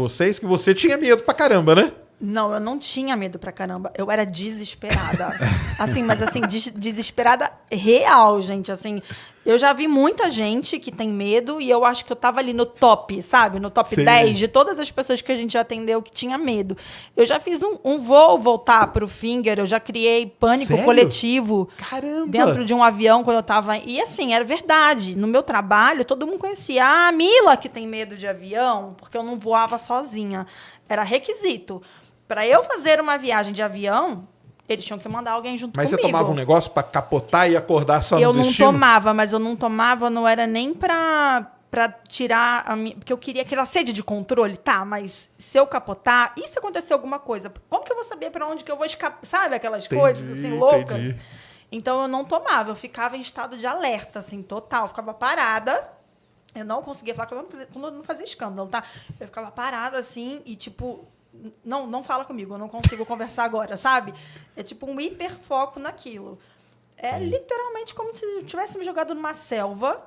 vocês que você tinha medo pra caramba, né? Não, eu não tinha medo pra caramba. Eu era desesperada. Assim, mas assim, desesperada real, gente. Assim, eu já vi muita gente que tem medo e eu acho que eu tava ali no top, sabe? No top Sim. 10 de todas as pessoas que a gente já atendeu que tinha medo. Eu já fiz um voo voltar pro Finger, eu já criei pânico Sério? coletivo. Caramba! Dentro de um avião quando eu tava... E assim, era verdade. No meu trabalho, todo mundo conhecia. Ah, a Mila que tem medo de avião, porque eu não voava sozinha. Era requisito. Para eu fazer uma viagem de avião, eles tinham que mandar alguém junto Mas comigo. você tomava um negócio pra capotar e acordar só Eu no não destino? tomava, mas eu não tomava, não era nem pra tirar a minha... Porque eu queria aquela sede de controle, tá, mas se eu capotar, e se acontecer alguma coisa? Como que eu vou saber pra onde que eu vou escapar? Sabe aquelas coisas, assim, loucas? Entendi. Então, eu não tomava, eu ficava em estado de alerta, assim, total. Eu ficava parada, eu não conseguia falar, quando eu não fazia escândalo, tá? Eu ficava parada, assim, e tipo... Não fala comigo, eu não consigo conversar agora, sabe? É tipo um hiperfoco naquilo. É literalmente como se eu tivesse me jogado numa selva,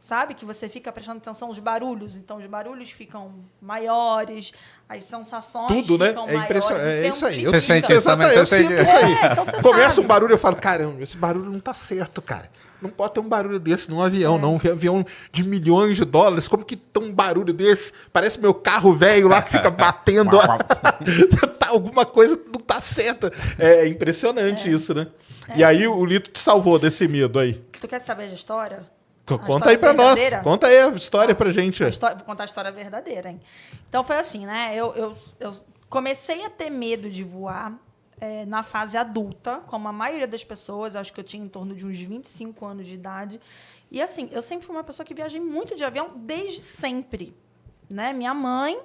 sabe? Que você fica prestando atenção aos barulhos. Então, os barulhos ficam maiores, as sensações Tudo, né? ficam É maiores. impressionante. É isso aí. amplifica. Você sente isso também? Eu Você sinto sente- isso aí. Então você Começa sabe. um barulho, eu falo, caramba, esse barulho não tá certo, cara. Não pode ter um barulho desse num avião, não. Um avião de milhões de dólares. Como que tem um barulho desse? Parece meu carro velho lá que fica batendo. Tá, alguma coisa não tá certa. É impressionante isso, né? E aí o Lito te salvou desse medo aí. Tu quer saber a história? Conta aí pra nós. Conta aí a história pra gente. Vou contar a história verdadeira, hein? Então, foi assim, né? Eu comecei a ter medo de voar na fase adulta, como a maioria das pessoas. Acho que eu tinha em torno de uns 25 anos de idade. E, assim, eu sempre fui uma pessoa que viajei muito de avião desde sempre. Né? Minha mãe,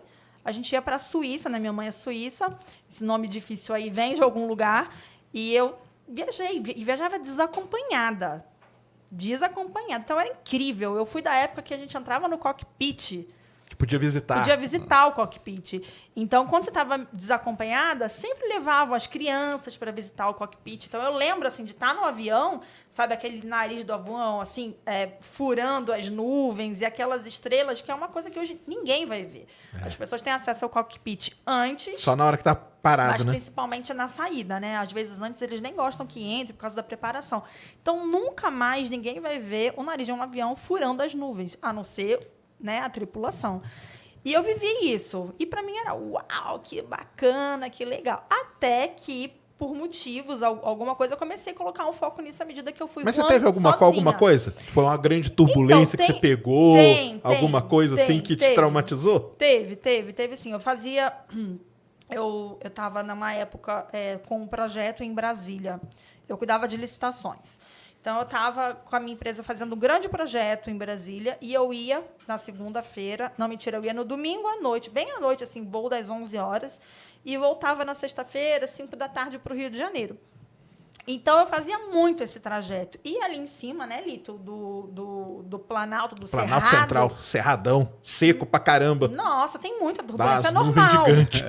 a gente ia para a Suíça, né? Minha mãe é suíça. Esse nome difícil aí vem de algum lugar. E eu viajei, e viajava desacompanhada. Desacompanhada. Então, era incrível. Eu fui da época que a gente entrava no cockpit. Que podia visitar. Podia visitar o cockpit. Então, quando você estava desacompanhada, sempre levavam as crianças para visitar o cockpit. Então, eu lembro, assim, de estar no avião, sabe, aquele nariz do avião, assim, furando as nuvens e aquelas estrelas, que é uma coisa que hoje ninguém vai ver. As pessoas têm acesso ao cockpit antes... Só na hora que tá parado, mas né? principalmente na saída, né? Às vezes antes eles nem gostam que entre por causa da preparação. Então, nunca mais ninguém vai ver o nariz de um avião furando as nuvens, a não ser, né, a tripulação. E eu vivi isso. E para mim era, uau, que bacana, que legal. Até que, por motivos, alguma coisa, eu comecei a colocar um foco nisso à medida que eu fui Mas você voando teve alguma sozinha. coisa? Foi uma grande turbulência Então, que você pegou? tem, alguma coisa assim que te teve. traumatizou? Teve sim. Eu fazia... Eu estava, numa época, com um projeto em Brasília. Eu cuidava de licitações. Então, eu estava com a minha empresa fazendo um grande projeto em Brasília e eu ia na segunda-feira... Não, mentira, eu ia no domingo à noite, bem à noite, assim, voo das 11 horas, e voltava na sexta-feira, 5 da tarde, para o Rio de Janeiro. Então, eu fazia muito esse trajeto. E ali em cima, né, Lito, do Planalto, do Planalto Cerrado... Central, Cerradão, seco pra caramba. Nossa, tem muita turbulência, Das é nuvens normal. gigantes.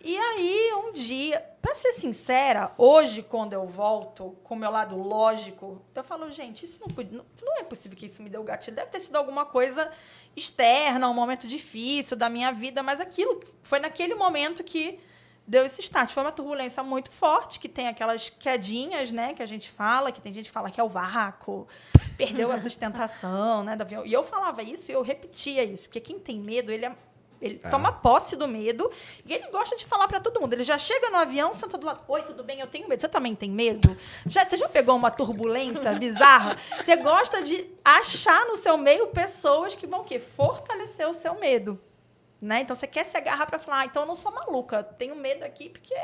E aí, um dia, para ser sincera, hoje, quando eu volto com o meu lado lógico, eu falo, gente, isso não é possível que isso me deu gatilho. Deve ter sido alguma coisa externa, um momento difícil da minha vida, mas aquilo foi naquele momento que deu esse start. Foi uma turbulência muito forte, que tem aquelas quedinhas, né, que a gente fala, que tem gente que fala que é o vácuo, perdeu a sustentação, né, do avião. E eu falava isso e eu repetia isso, porque quem tem medo, ele toma posse do medo e ele gosta de falar para todo mundo. Ele já chega no avião, senta do lado. Oi, tudo bem? Eu tenho medo. Você também tem medo? Você já pegou uma turbulência bizarra? Você gosta de achar no seu meio pessoas que vão o quê? Fortalecer o seu medo. Né? Então, você quer se agarrar para falar, então eu não sou maluca, tenho medo aqui porque,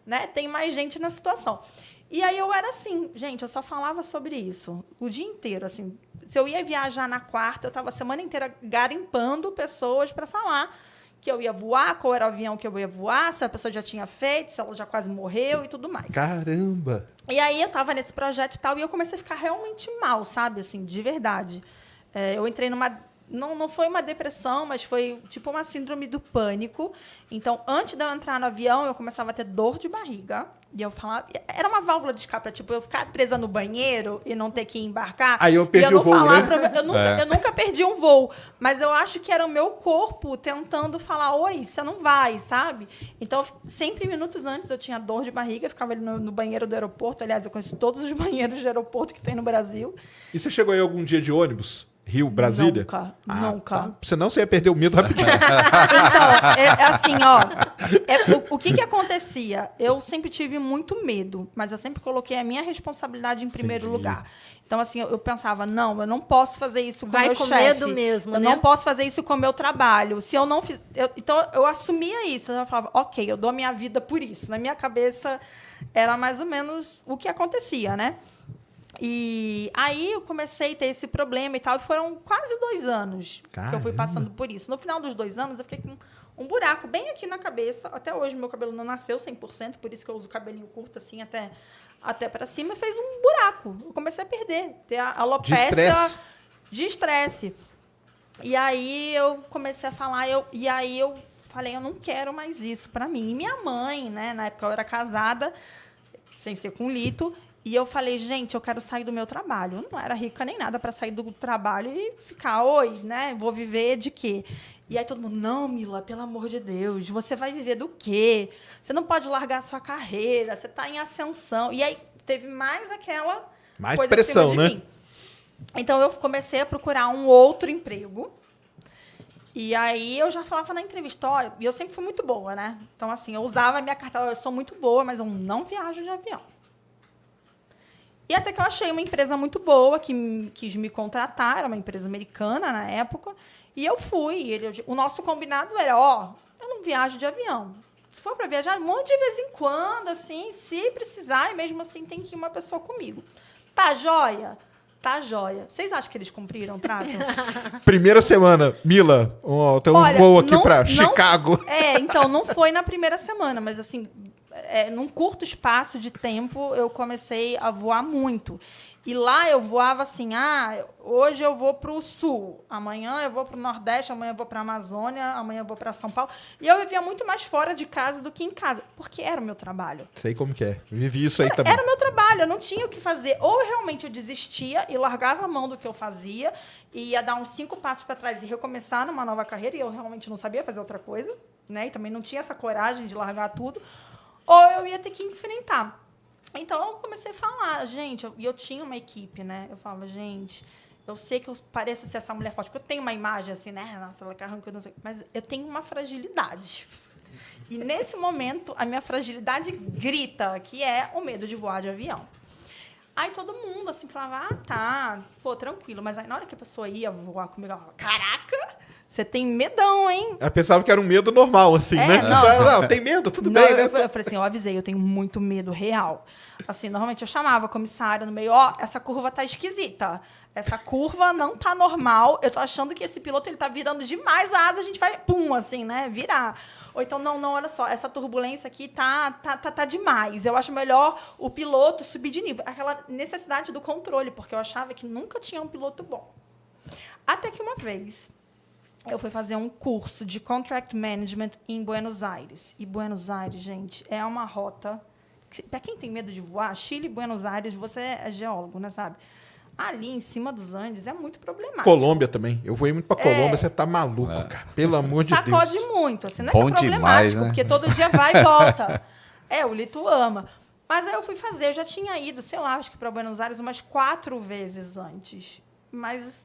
né, tem mais gente na situação. E aí eu era assim, gente, eu só falava sobre isso o dia inteiro, assim. Se eu ia viajar na quarta, eu estava a semana inteira garimpando pessoas para falar que eu ia voar, qual era o avião que eu ia voar, se a pessoa já tinha feito, se ela já quase morreu e tudo mais. Caramba! E aí eu estava nesse projeto e tal, e eu comecei a ficar realmente mal, sabe? Assim, de verdade. Eu entrei numa Não foi uma depressão, mas foi tipo uma síndrome do pânico. Então, antes de eu entrar no avião, eu começava a ter dor de barriga. E eu falava... Era uma válvula de escape, tipo, eu ficar presa no banheiro e não ter que embarcar. Aí eu perdi o voo, né? Eu nunca perdi um voo. Mas eu acho que era o meu corpo tentando falar, oi, você não vai, sabe? Então, sempre minutos antes, eu tinha dor de barriga. Ficava ali no banheiro do aeroporto. Aliás, eu conheço todos os banheiros de aeroporto que tem no Brasil. E você chegou aí algum dia de ônibus? Rio, Brasília? Nunca. Tá. Senão você ia perder o medo rapidinho. Então, assim, ó. O que acontecia? Eu sempre tive muito medo, mas eu sempre coloquei a minha responsabilidade em primeiro lugar. Então, assim, eu pensava, não, eu não posso fazer isso com o meu chefe. Vai com medo mesmo, eu não posso fazer isso com o meu trabalho. Se eu não fiz... Então, eu assumia isso. Eu falava, ok, eu dou a minha vida por isso. Na minha cabeça, era mais ou menos o que acontecia, né? E aí eu comecei a ter esse problema e tal, e foram quase 2 anos que eu fui passando por isso. No final dos 2 anos, eu fiquei com um buraco bem aqui na cabeça. Até hoje, meu cabelo não nasceu 100%, por isso que eu uso cabelinho curto, assim, até para cima. Fez um buraco. Eu comecei a perder, ter a alopecia de estresse. E aí eu comecei a falar, e aí eu falei, eu não quero mais isso para mim. E minha mãe, né, na época eu era casada, sem ser com Lito, e eu falei, gente, eu quero sair do meu trabalho. Eu não era rica nem nada para sair do trabalho e ficar, oi, né? Vou viver de quê? E aí todo mundo, não, Mila, pelo amor de Deus, você vai viver do quê? Você não pode largar a sua carreira, você está em ascensão. E aí teve mais aquela coisa pressão, né? Mim. Então eu comecei a procurar um outro emprego. E aí eu já falava na entrevista, ó, e eu sempre fui muito boa, né? Então, assim, eu usava a minha carta, eu sou muito boa, mas eu não viajo de avião. E até que eu achei uma empresa muito boa que quis me contratar, era uma empresa americana na época, e eu fui. O nosso combinado era, ó, eu não viajo de avião. Se for para viajar, muito de vez em quando, assim, se precisar, e mesmo assim tem que ir uma pessoa comigo. Tá joia? Tá joia. Vocês acham que eles cumpriram o trato? Primeira semana, Mila, tem um voo aqui para Chicago. Então, não foi na primeira semana, mas assim... num curto espaço de tempo, eu comecei a voar muito. E lá eu voava assim, hoje eu vou para o sul, amanhã eu vou para o nordeste, amanhã eu vou para a Amazônia, amanhã eu vou para São Paulo. E eu vivia muito mais fora de casa do que em casa, porque era o meu trabalho. Sei como que é. Vivi isso aí também. Era o meu trabalho, eu não tinha o que fazer. Ou realmente eu desistia e largava a mão do que eu fazia, e ia dar uns 5 passos para trás e recomeçar numa nova carreira, e eu realmente não sabia fazer outra coisa, né? E também não tinha essa coragem de largar tudo. Ou eu ia ter que enfrentar. Então, eu comecei a falar, gente, eu tinha uma equipe, né? Eu falava, gente, eu sei que eu pareço ser essa mulher forte, porque eu tenho uma imagem assim, né? Nossa, ela carranca, eu não sei, mas eu tenho uma fragilidade. E, nesse momento, a minha fragilidade grita, que é o medo de voar de avião. Aí, todo mundo, assim, falava, tá, pô, tranquilo. Mas aí, na hora que a pessoa ia voar comigo, ela falava, caraca! Você tem medão, hein? Eu pensava que era um medo normal, assim, né? Não, tem medo, tudo bem, né? Eu falei assim, eu avisei, eu tenho muito medo real. Assim, normalmente eu chamava a comissária no meio, essa curva tá esquisita. Essa curva não tá normal. Eu tô achando que esse piloto, ele tá virando demais a asa, a gente vai, pum, assim, né, virar. Ou então, não, olha só, essa turbulência aqui tá demais. Eu acho melhor o piloto subir de nível. Aquela necessidade do controle, porque eu achava que nunca tinha um piloto bom. Até que uma vez... eu fui fazer um curso de Contract Management em Buenos Aires. E Buenos Aires, gente, é uma rota... Para quem tem medo de voar, Chile e Buenos Aires, você é geólogo, né, sabe? Ali, em cima dos Andes, é muito problemático. Colômbia também. Eu vou ir muito para Colômbia, você tá maluco, cara. Pelo amor de Deus. Sacode muito. Assim, não é que é problemático, demais, né? Porque todo dia vai e volta. O Lito ama. Mas aí eu fui fazer. Eu já tinha ido, sei lá, acho que para Buenos Aires umas 4 vezes antes. Mas...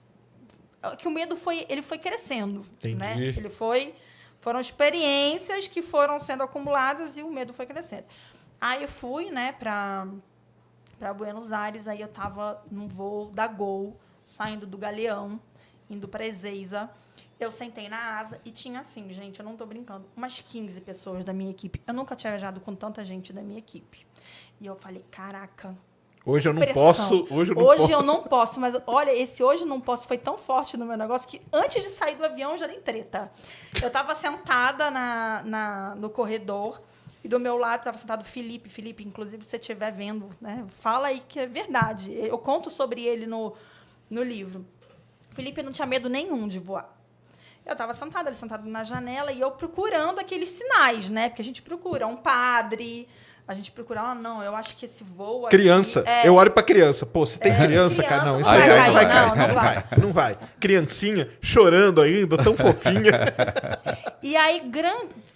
que o medo foi crescendo. Entendi. Né? Foram experiências que foram sendo acumuladas e o medo foi crescendo. Aí eu fui, né, para Buenos Aires, aí eu estava num voo da Gol, saindo do Galeão, indo para Ezeiza. Eu sentei na asa e tinha assim, gente, eu não estou brincando, umas 15 pessoas da minha equipe. Eu nunca tinha viajado com tanta gente da minha equipe. E eu falei, caraca, hoje eu não posso. Hoje eu não posso, mas olha, esse hoje eu não posso foi tão forte no meu negócio que antes de sair do avião eu já dei treta. Eu estava sentada no corredor e do meu lado estava sentado o Felipe. Felipe, inclusive, se você estiver vendo, né, fala aí que é verdade. Eu conto sobre ele no livro. O Felipe não tinha medo nenhum de voar. Eu estava sentada, ele sentado na janela, e eu procurando aqueles sinais, né? Porque a gente procura um padre, a gente procura, não, eu acho que esse voo aqui Criança. Eu olho pra criança. Pô, se tem criança, cara, não, isso aí não vai cair. Não vai. Criancinha, chorando ainda, tão fofinha. E aí,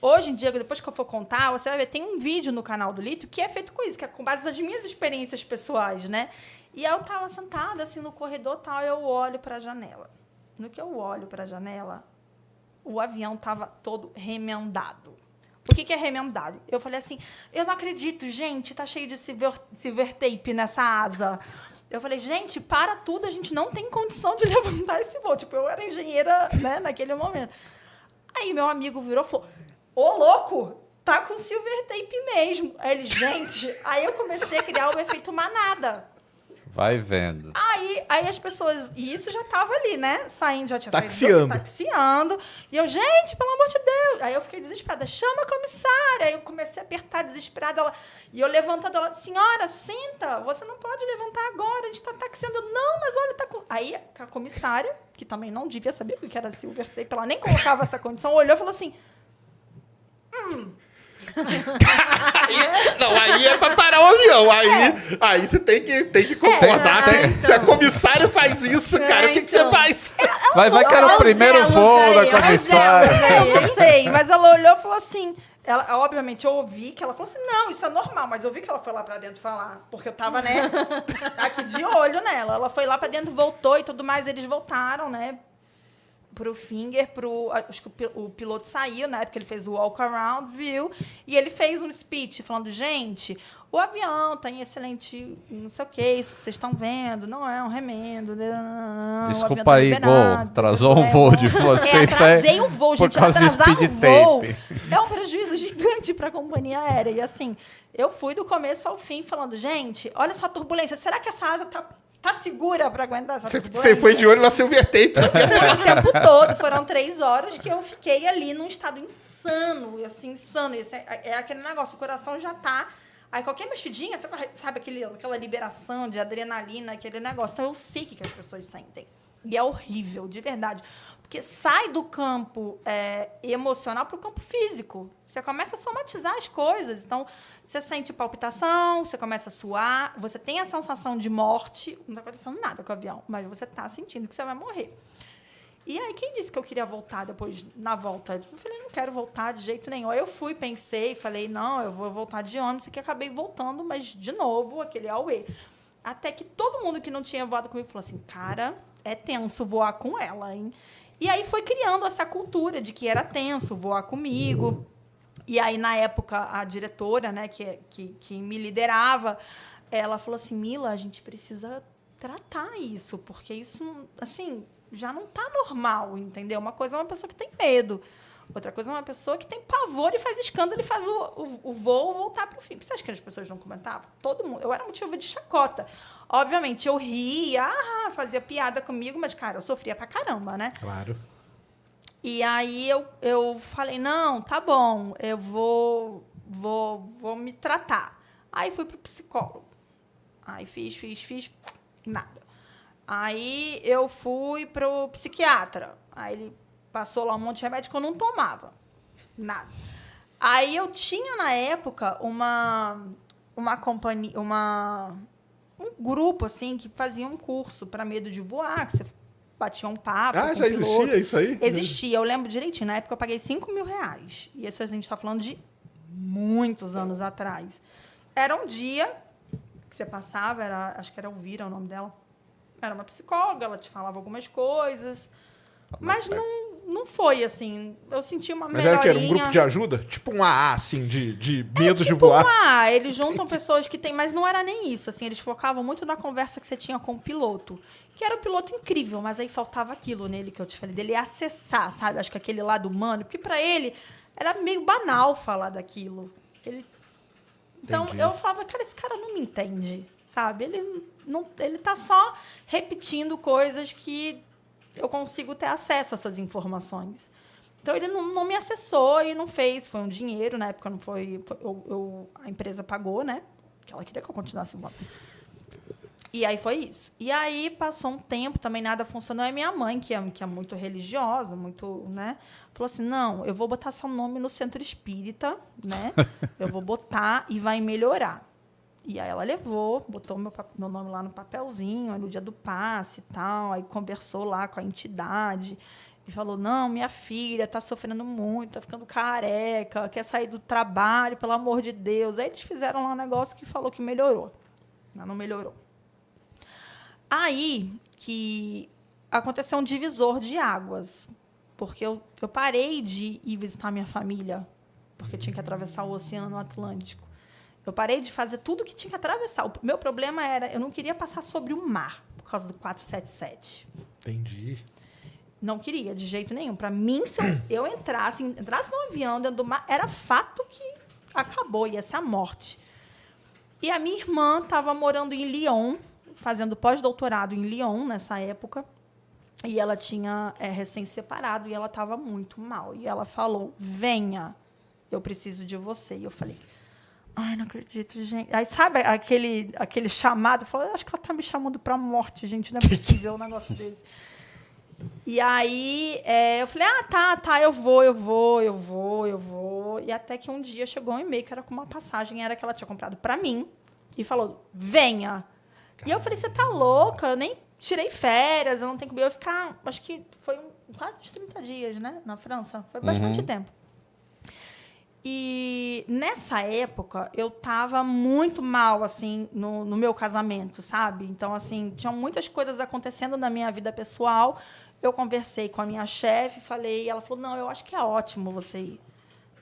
hoje em dia, depois que eu for contar, você vai ver, tem um vídeo no canal do Lito que é feito com isso, que é com base das minhas experiências pessoais, né? E aí eu tava sentada, assim, no corredor tal, eu olho pra janela. No que eu olho pra janela, o avião tava todo remendado. O que é remendado? Eu falei assim, eu não acredito, gente, tá cheio de silver tape nessa asa. Eu falei, gente, para tudo, a gente não tem condição de levantar esse voo. Tipo, eu era engenheira, né, naquele momento. Aí meu amigo virou e falou, ô, louco, tá com silver tape mesmo. Aí ele, gente, aí eu comecei a criar o efeito manada. Vai vendo. Aí as pessoas... E isso já tava ali, né? Saindo, já tinha taxiando. saído. Taxiando. E eu, gente, pelo amor de Deus. Aí eu fiquei desesperada. Chama a comissária. Aí eu comecei a apertar desesperada. E eu levantando ela. Senhora, senta. Você não pode levantar agora. A gente tá taxiando. Não, mas olha, tá com... Aí a comissária, que também não devia saber o que era silver tape, ela nem colocava essa condição, olhou e falou assim... Aí é pra parar o avião. Aí você tem que concordar. Se a comissária faz isso, cara, o que você faz? Vai que era o primeiro voo da comissária. Eu sei, mas ela olhou e falou assim... Ela, obviamente, eu ouvi que ela falou assim, não, isso é normal, mas eu ouvi que ela foi lá pra dentro falar, porque eu tava, né, aqui de olho nela. Ela foi lá pra dentro, voltou e tudo mais, eles voltaram, né, pro Finger, acho que o piloto saiu, na época ele fez o walk around, viu? E ele fez um speech falando, gente, o avião tá em excelente, não sei o que, isso que vocês estão vendo, não é um remendo. Desculpa aí, Gol, atrasou um voo de vocês. Atrasei um voo, gente, por causa de atrasar speed um voo tape. é um prejuízo gigante para a companhia aérea. E assim, eu fui do começo ao fim falando, gente, olha essa turbulência, será que essa asa tá segura para aguentar essa turbulência? Você foi de olho na silver tape. O tempo todo. Foram 3 horas que eu fiquei ali num estado insano. Assim, insano. É aquele negócio, o coração já tá... Aí qualquer mexidinha, você sabe aquela liberação de adrenalina, aquele negócio. Então eu sei o que as pessoas sentem. E é horrível, de verdade. Porque sai do campo emocional para o campo físico. Você começa a somatizar as coisas. Então, você sente palpitação, você começa a suar, você tem a sensação de morte. Não está acontecendo nada com o avião, mas você está sentindo que você vai morrer. E aí, quem disse que eu queria voltar depois, na volta? Eu falei, não quero voltar de jeito nenhum. Aí eu fui, pensei, falei, não, eu vou voltar de ônibus. Que acabei voltando, mas, de novo, aquele auê. Até que todo mundo que não tinha voado comigo falou assim, cara, é tenso voar com ela, hein? E aí foi criando essa cultura de que era tenso voar comigo. E aí, na época, a diretora, né, que me liderava, ela falou assim, Mila, a gente precisa tratar isso, porque isso, assim, já não está normal, entendeu? Uma coisa é uma pessoa que tem medo, outra coisa é uma pessoa que tem pavor e faz escândalo e faz o voo voltar para o fim. Você acha que as pessoas não comentavam? Todo mundo. Eu era motivo de chacota. Obviamente, eu ria, fazia piada comigo, mas, cara, eu sofria pra caramba, né? Claro. E aí eu falei, não, tá bom, eu vou me tratar. Aí fui pro psicólogo. Aí fiz, nada. Aí eu fui pro psiquiatra. Aí ele passou lá um monte de remédio que eu não tomava. Nada. Aí eu tinha, na época, uma companhia, um grupo, assim, que fazia um curso para medo de voar, que você batia um papo. Ah, já existia isso aí? Existia, eu lembro direitinho. Na época eu paguei R$5.000. E isso a gente está falando de muitos anos atrás. Era um dia que você passava, acho que era Elvira o nome dela. Era uma psicóloga, ela te falava algumas coisas. Mas não foi assim. Eu senti uma melhorinha. Mas era que era um grupo de ajuda? Tipo um AA, assim, de medo de voar? Um AA. Eles juntam pessoas que têm... Mas não era nem isso. Assim, eles focavam muito na conversa que você tinha com o piloto. Que era um piloto incrível, mas aí faltava aquilo nele que eu te falei. Dele acessar, sabe? Acho que aquele lado humano. Porque para ele era meio banal falar daquilo. Então, entendi. Eu falava, cara, esse cara não me entende, sabe? Ele tá só repetindo coisas que eu consigo ter acesso a essas informações. Então, ele não me acessou e não fez. Foi um dinheiro, na época não foi... a empresa pagou, né? Que ela queria que eu continuasse voando. E aí foi isso. E aí passou um tempo, também nada funcionou. E minha mãe, que é muito religiosa, muito, né? Falou assim, não, eu vou botar seu nome no centro espírita, né? Eu vou botar e vai melhorar. E aí ela levou, botou meu nome lá no papelzinho, aí no dia do passe e tal, aí conversou lá com a entidade e falou, não, minha filha está sofrendo muito, está ficando careca, quer sair do trabalho, pelo amor de Deus. Aí eles fizeram lá um negócio que falou que melhorou. Mas não melhorou. Aí que aconteceu um divisor de águas, porque eu parei de ir visitar minha família, porque tinha que atravessar o Oceano Atlântico. Eu parei de fazer tudo que tinha que atravessar. O meu problema era, eu não queria passar sobre o mar, por causa do 477. Entendi. Não queria, de jeito nenhum. Para mim, se eu entrasse no avião dentro do mar, era fato que acabou, ia ser a morte. E a minha irmã estava morando em Lyon, fazendo pós-doutorado em Lyon nessa época, e ela tinha recém-separado, e ela estava muito mal. E ela falou, venha, eu preciso de você. E eu falei... Ai, não acredito, gente. Aí, sabe aquele chamado? Eu falei, acho que ela está me chamando para a morte, gente. Não é possível um negócio desse. E aí, eu falei, tá, eu vou. E até que um dia chegou um e-mail que era com uma passagem, era que ela tinha comprado para mim. E falou, venha. E eu falei, você tá louca? Eu nem tirei férias, eu não tenho que... Eu ia ficar, acho que foi quase uns 30 dias, né? Na França. Foi bastante tempo. E nessa época, eu estava muito mal, assim, no meu casamento, sabe? Então, assim, tinham muitas coisas acontecendo na minha vida pessoal. Eu conversei com a minha chefe, falei, ela falou, não, eu acho que é ótimo você ir.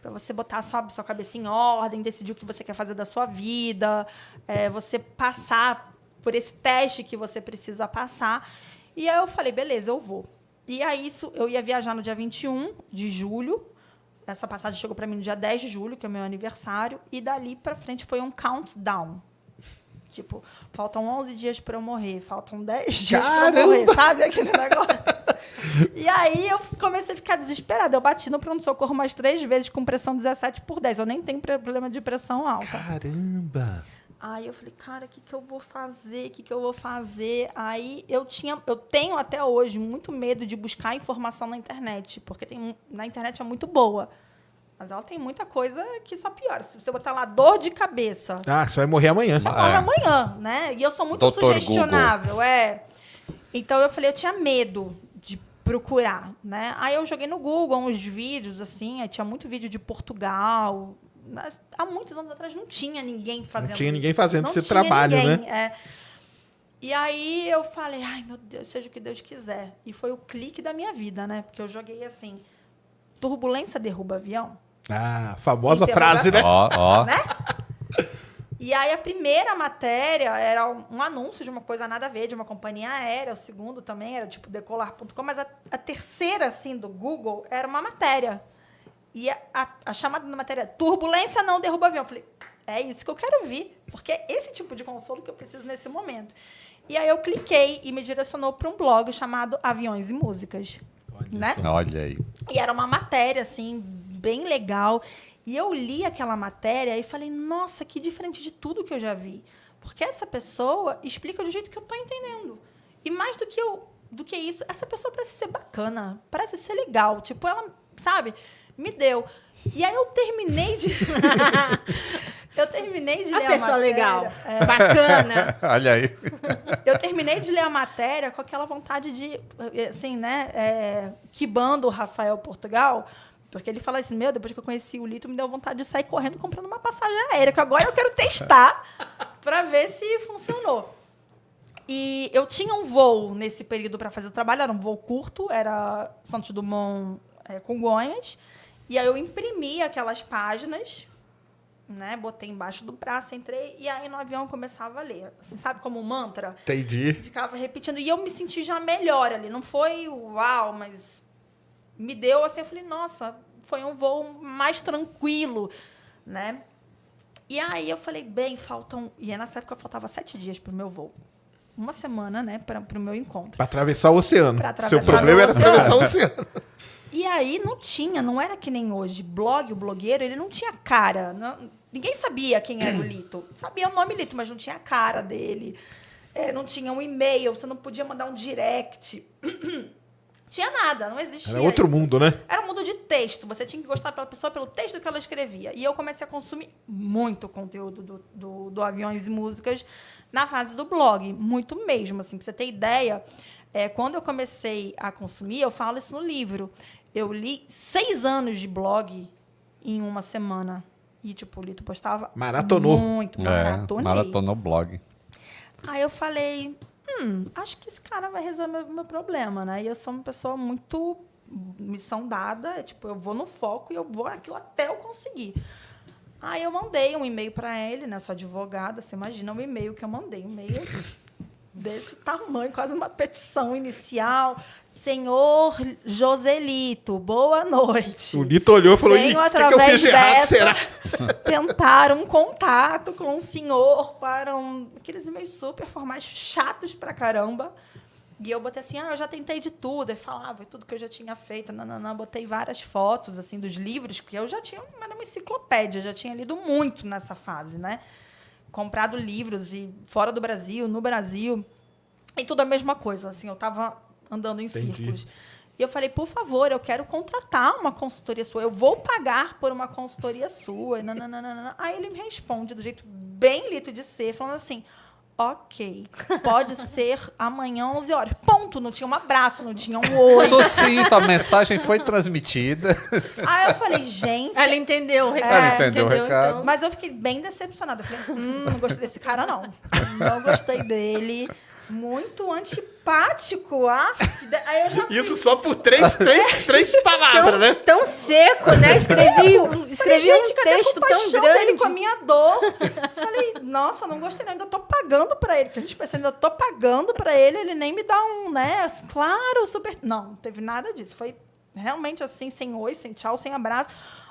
Para você botar a sua cabeça em ordem, decidir o que você quer fazer da sua vida, você passar por esse teste que você precisa passar. E aí eu falei, beleza, eu vou. E aí eu ia viajar no dia 21 de julho. Essa passagem chegou para mim no dia 10 de julho, que é o meu aniversário, e dali para frente foi um countdown. Tipo, faltam 11 dias para eu morrer, faltam 10 dias para eu morrer, sabe aquele negócio? E aí eu comecei a ficar desesperada. Eu bati no pronto-socorro umas 3 vezes com pressão 17/10. Eu nem tenho problema de pressão alta. Caramba! Aí eu falei, cara, o que eu vou fazer? Aí eu tenho até hoje muito medo de buscar informação na internet, porque na internet é muito boa, mas ela tem muita coisa que só piora. Se você botar lá dor de cabeça... você vai morrer amanhã. Você morre amanhã, né? E eu sou muito sugestionável, Então eu falei, eu tinha medo de procurar, né? Aí eu joguei no Google uns vídeos, assim, aí tinha muito vídeo de Portugal... Mas há muitos anos atrás não tinha ninguém fazendo isso. Não tinha ninguém fazendo esse trabalho, né? E aí eu falei, ai, meu Deus, seja o que Deus quiser. E foi o clique da minha vida, né? Porque eu joguei assim, turbulência derruba avião. Famosa frase, né? Né? E aí a primeira matéria era um anúncio de uma coisa nada a ver, de uma companhia aérea. O segundo também era tipo decolar.com. Mas a terceira, assim, do Google, era uma matéria. E a chamada da matéria é turbulência não derruba avião. Eu falei, é isso que eu quero ouvir, porque é esse tipo de consolo que eu preciso nesse momento. E aí eu cliquei e me direcionou para um blog chamado Aviões e Músicas. Olha aí. E era uma matéria, assim, bem legal. E eu li aquela matéria e falei, nossa, que diferente de tudo que eu já vi. Porque essa pessoa explica do jeito que eu estou entendendo. E mais do que isso, essa pessoa parece ser bacana, parece ser legal. Tipo, ela, sabe... Me deu. E aí eu terminei de... ler a matéria. A pessoa legal. Bacana. Olha aí. Eu terminei de ler a matéria com aquela vontade de, assim, né? Quibando o Rafael Portugal. Porque ele fala assim, depois que eu conheci o Lito, me deu vontade de sair correndo comprando uma passagem aérea. Que agora eu quero testar para ver se funcionou. E eu tinha um voo nesse período para fazer o trabalho. Era um voo curto. Era Santos Dumont, Congonhas. E aí eu imprimi aquelas páginas, né? Botei embaixo do braço, entrei, e aí no avião eu começava a ler. Assim, sabe, como um mantra? Entendi. Ficava repetindo. E eu me senti já melhor ali. Não foi uau, mas me deu assim, eu falei, nossa, foi um voo mais tranquilo, né? E aí eu falei, faltam... E aí nessa época faltava 7 dias para o meu voo. Uma semana, né, para o meu encontro. Para atravessar o oceano. Seu problema era atravessar o oceano. E aí não era que nem hoje. O blogueiro, ele não tinha cara. Ninguém sabia quem era o Lito. Sabia o nome Lito, mas não tinha a cara dele. não tinha um e-mail, você não podia mandar um direct. Tinha nada, não existia. Era outro mundo, né? Era um mundo de texto. Você tinha que gostar pela pessoa pelo texto que ela escrevia. E eu comecei a consumir muito conteúdo do Aviões e Músicas na fase do blog. Muito mesmo, assim. Pra você ter ideia, quando eu comecei a consumir, eu falo isso no livro. Eu li 6 anos de blog em uma semana. E, tipo, o Lito postava Maratonou. muito. Maratonei. Maratonou blog. Aí eu falei, acho que esse cara vai resolver o meu problema, né? E eu sou uma pessoa muito missão dada, tipo, eu vou no foco e eu vou aquilo até eu conseguir. Aí eu mandei um e-mail para ele, né? Sou advogada, você imagina o e-mail que eu mandei, um e-mail desse tamanho, quase uma petição inicial. Senhor Joselito, boa noite. O Lito olhou e falou, ih, o que eu fiz de errado, será? Tentar um contato com o senhor para aqueles e-mails super formais, chatos pra caramba. E eu botei assim, eu já tentei de tudo. Aí falava tudo que eu já tinha feito. Botei várias fotos assim, dos livros, porque eu já tinha uma enciclopédia, já tinha lido muito nessa fase, né? Comprado livros e fora do Brasil, no Brasil. E tudo a mesma coisa. Assim, eu estava andando em círculos. E eu falei, por favor, eu quero contratar uma consultoria sua. Eu vou pagar por uma consultoria sua. Aí ele me responde do jeito bem Lito de ser, falando assim, ok, pode ser amanhã 11 horas. Ponto, não tinha um abraço, não tinha um oi. Sucinto, a mensagem foi transmitida. Aí eu falei, gente... Ela entendeu o recado. Ela entendeu o recado. Então, mas eu fiquei bem decepcionada. Eu falei, não gostei desse cara, não. Não gostei dele. Muito antipático. Aí eu já Isso só por três palavras, né? Tão seco, né? Escrevi gente, um cadê a texto tão compaixão dele grande. com a minha dor? Falei, nossa, não gostei, não. Ainda tô pagando pra ele. Porque a gente pensa, ainda tô pagando pra ele, ele nem me dá um, né? Claro, super... Não, não teve nada disso. Foi realmente assim, sem oi, sem tchau, sem abraço.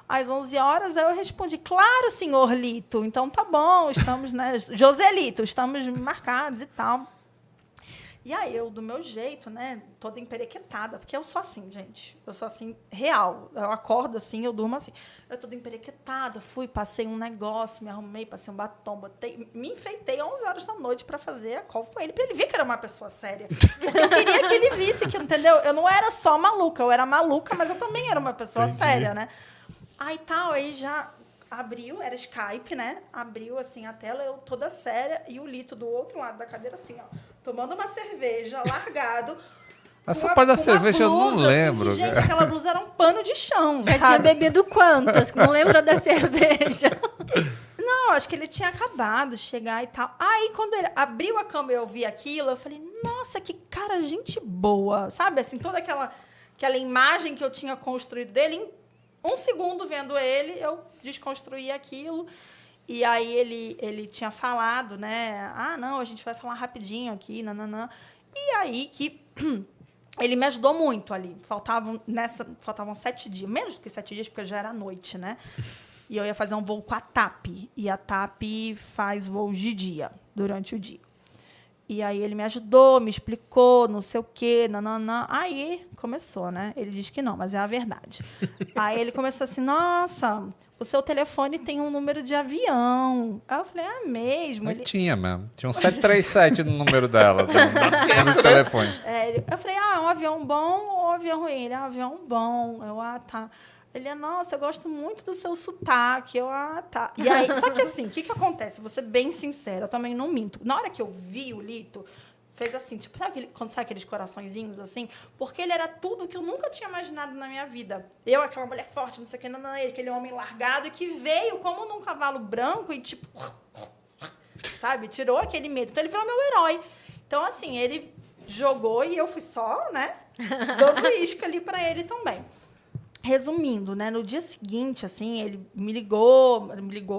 Às 11 horas, eu respondi, claro, senhor Lito. Então, tá bom, estamos, né? Joselito, estamos marcados e tal. E aí, eu, do meu jeito, né, toda emperequetada, porque eu sou assim, gente. Eu sou assim, real. Eu acordo assim, eu durmo assim. Eu toda emperequetada, passei um negócio, me arrumei, passei um batom, me enfeitei 11 horas da noite para fazer a call com ele, para ele ver que era uma pessoa séria. Eu queria que ele visse que, entendeu? Eu não era só maluca, eu era maluca, mas eu também era uma pessoa séria, né? Aí já abriu, era Skype, né? Abriu assim a tela, eu toda séria, e o Lito do outro lado da cadeira, assim, ó, tomando uma cerveja, largado. Essa parte da cerveja blusa, eu não lembro. Assim, gente, aquela blusa era um pano de chão. Já sabe? tinha bebido quantas? Não lembra da cerveja? Não, acho que ele tinha acabado de chegar e tal. Aí, quando ele abriu a câmera e eu vi aquilo, eu falei, nossa, que cara, gente boa. Sabe, assim, toda aquela imagem que eu tinha construído dele, em um segundo vendo ele, eu desconstruí aquilo. E aí ele tinha falado, né? Não, a gente vai falar rapidinho aqui, nananã. E aí que ele me ajudou muito ali. Faltavam 7 dias, menos do que 7 dias, porque já era noite, né? E eu ia fazer um voo com a TAP. E a TAP faz voos de dia, durante o dia. E aí ele me ajudou, me explicou, não sei o quê, nananã. Aí começou, né? Ele diz que não, mas é a verdade. Aí ele começou assim, nossa, o seu telefone tem um número de avião. Aí eu falei, mesmo? Ele tinha mesmo. Tinha um 737 no número dela, no telefone. Eu falei, um avião bom ou um avião ruim? Ele, um avião bom. Eu, tá. Ele, nossa, eu gosto muito do seu sotaque. Eu, tá. E aí, só que assim, o que acontece? Vou ser bem sincera, eu também não minto. Na hora que eu vi o Lito, fez assim, tipo, quando sai aqueles coraçõezinhos assim? Porque ele era tudo que eu nunca tinha imaginado na minha vida. Eu, aquela mulher forte, não sei o que, não, ele, aquele homem largado, que veio como num cavalo branco e, tipo, sabe, tirou aquele medo. Então, ele virou meu herói. Então, assim, ele jogou e eu fui só, né, dando isca ali pra ele também. Resumindo, né, no dia seguinte, assim, ele me ligou,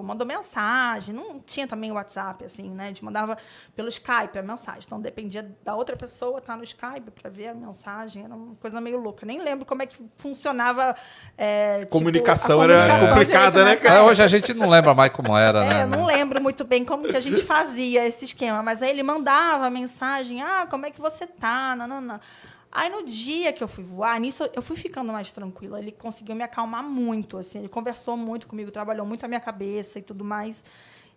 mandou mensagem, não tinha também o WhatsApp, assim, né, a gente mandava pelo Skype a mensagem, então dependia da outra pessoa estar no Skype para ver a mensagem, era uma coisa meio louca, nem lembro como é que funcionava. Comunicação era complicada, né, cara? Hoje a gente não lembra mais como era, né? Eu não lembro muito bem como que a gente fazia esse esquema, mas aí ele mandava a mensagem, como é que você tá, não. Aí, no dia que eu fui voar, nisso eu fui ficando mais tranquila. Ele conseguiu me acalmar muito, assim. Ele conversou muito comigo, trabalhou muito a minha cabeça e tudo mais.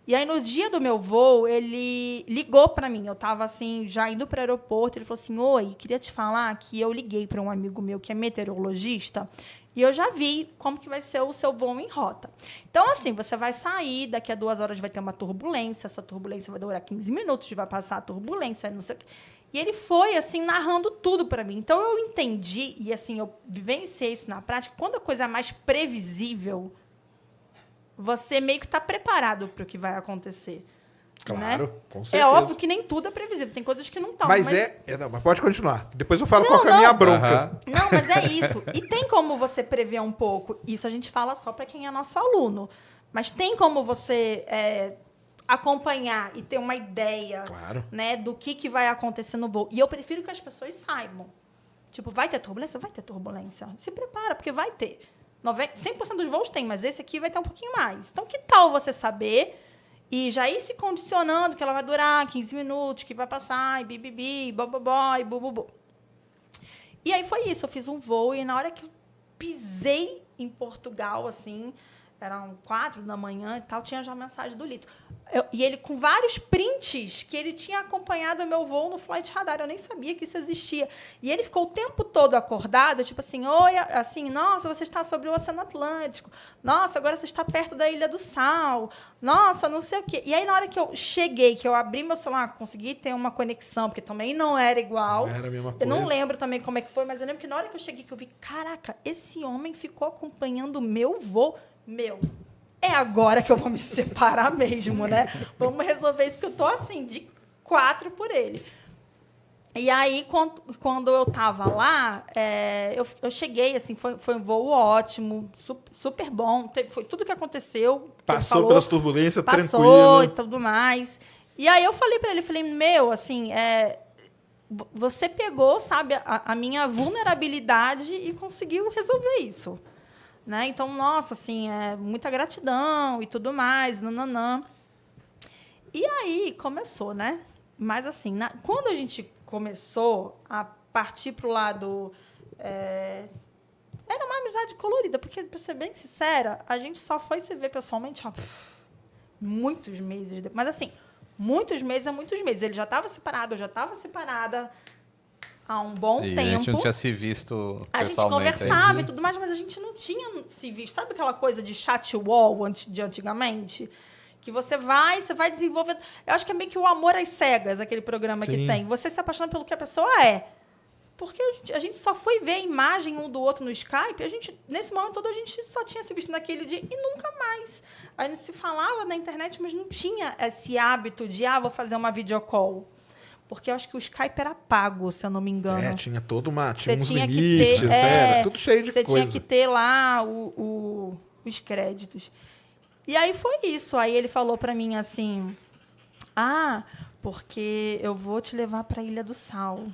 E aí, no dia do meu voo, ele ligou para mim. Eu estava, assim, já indo para o aeroporto. Ele falou assim, oi, queria te falar que eu liguei para um amigo meu que é meteorologista e eu já vi como que vai ser o seu voo em rota. Então, assim, você vai sair, daqui a 2 horas vai ter uma turbulência, essa turbulência vai durar 15 minutos, vai passar a turbulência, não sei o quê. E ele foi, assim, narrando tudo para mim. Então, eu entendi, e, assim, eu vivenciei isso na prática, quando a coisa é mais previsível, você meio que está preparado para o que vai acontecer. Claro, né? com certeza. É óbvio que nem tudo é previsível. Tem coisas que não estão. Mas não, mas pode continuar. Depois eu falo qual que é a minha bronca. Não, mas é isso. E tem como você prever um pouco. Isso a gente fala só para quem é nosso aluno. Mas tem como você acompanhar e ter uma ideia, Claro, né, do que vai acontecer no voo. E eu prefiro que as pessoas saibam. Tipo, vai ter turbulência? Vai ter turbulência. Se prepara, porque vai ter. 100% dos voos tem, mas esse aqui vai ter um pouquinho mais. Então, que tal você saber e já ir se condicionando que ela vai durar 15 minutos, que vai passar, e bibibi, bobobó, e bububu. E aí foi isso, eu fiz um voo e na hora que eu pisei em Portugal, assim, eram 4 da manhã e tal, tinha já a mensagem do Lito. E ele com vários prints que ele tinha acompanhado o meu voo no Flight Radar. Eu nem sabia que isso existia. E ele ficou o tempo todo acordado, tipo assim, oi, assim, nossa, você está sobre o Oceano Atlântico. Nossa, agora você está perto da Ilha do Sal. Nossa, não sei o quê. E aí, na hora que eu cheguei, que eu abri meu celular, consegui ter uma conexão, porque também não era igual. não era a mesma coisa. Eu não lembro também como é que foi, mas eu lembro que na hora que eu cheguei, que eu vi, caraca, esse homem ficou acompanhando o meu voo. É agora que eu vou me separar mesmo, né? Vamos resolver isso, porque eu tô assim, de 4 por ele. E aí, quando eu tava lá, eu cheguei, assim, foi um voo ótimo, super bom. Foi tudo que aconteceu. Passou pelas turbulências, passou tranquilo. E tudo mais. E aí eu falei para ele, assim, você pegou, sabe, a minha vulnerabilidade e conseguiu resolver isso. Né? Então, nossa, assim, muita gratidão e tudo mais, nananã. E aí começou, né? Mas, assim, quando a gente começou a partir para o lado... era uma amizade colorida, porque, para ser bem sincera, a gente só foi se ver pessoalmente muitos meses depois. Mas, assim, muitos meses é muitos meses. Ele já estava separado, eu já estava separada há um bom tempo. A gente não tinha se visto pessoalmente. A gente conversava e tudo mais, mas a gente não tinha se visto. Sabe aquela coisa de chat wall de antigamente? Que você vai desenvolvendo... Eu acho que é meio que o amor às cegas, aquele programa Sim. que tem. Você se apaixona pelo que a pessoa é. Porque a gente só foi ver a imagem um do outro no Skype, nesse momento todo a gente só tinha se visto naquele dia e nunca mais. A gente se falava na internet, mas não tinha esse hábito de, vou fazer uma videocall. Porque eu acho que o Skype era pago, se eu não me engano. Tinha Você uns tinha limites, que ter, era tudo cheio de você coisa. tinha que ter lá os créditos. E aí foi isso. Aí ele falou para mim assim, porque eu vou te levar para a Ilha do Sal.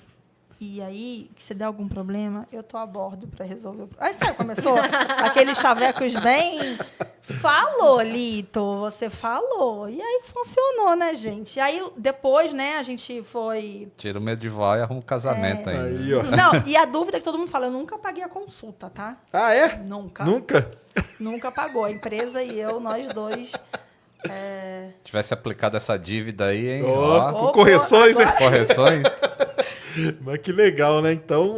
E aí, se der algum problema, eu tô a bordo para resolver. Aí, sabe, começou aqueles chavecos bem... Falou, Lito, você falou. E aí funcionou, né, gente? E aí, depois, né, a gente foi... Tira o medo de voar e arruma um casamento ainda. Aí, ó. Não, e a dúvida que todo mundo fala, eu nunca paguei a consulta, tá? Ah, é? Nunca. Nunca? Nunca pagou. A empresa e eu, nós dois... Tivesse aplicado essa dívida aí, hein? Ó, Ó, com correções. agora- correções. Mas que legal, né? Então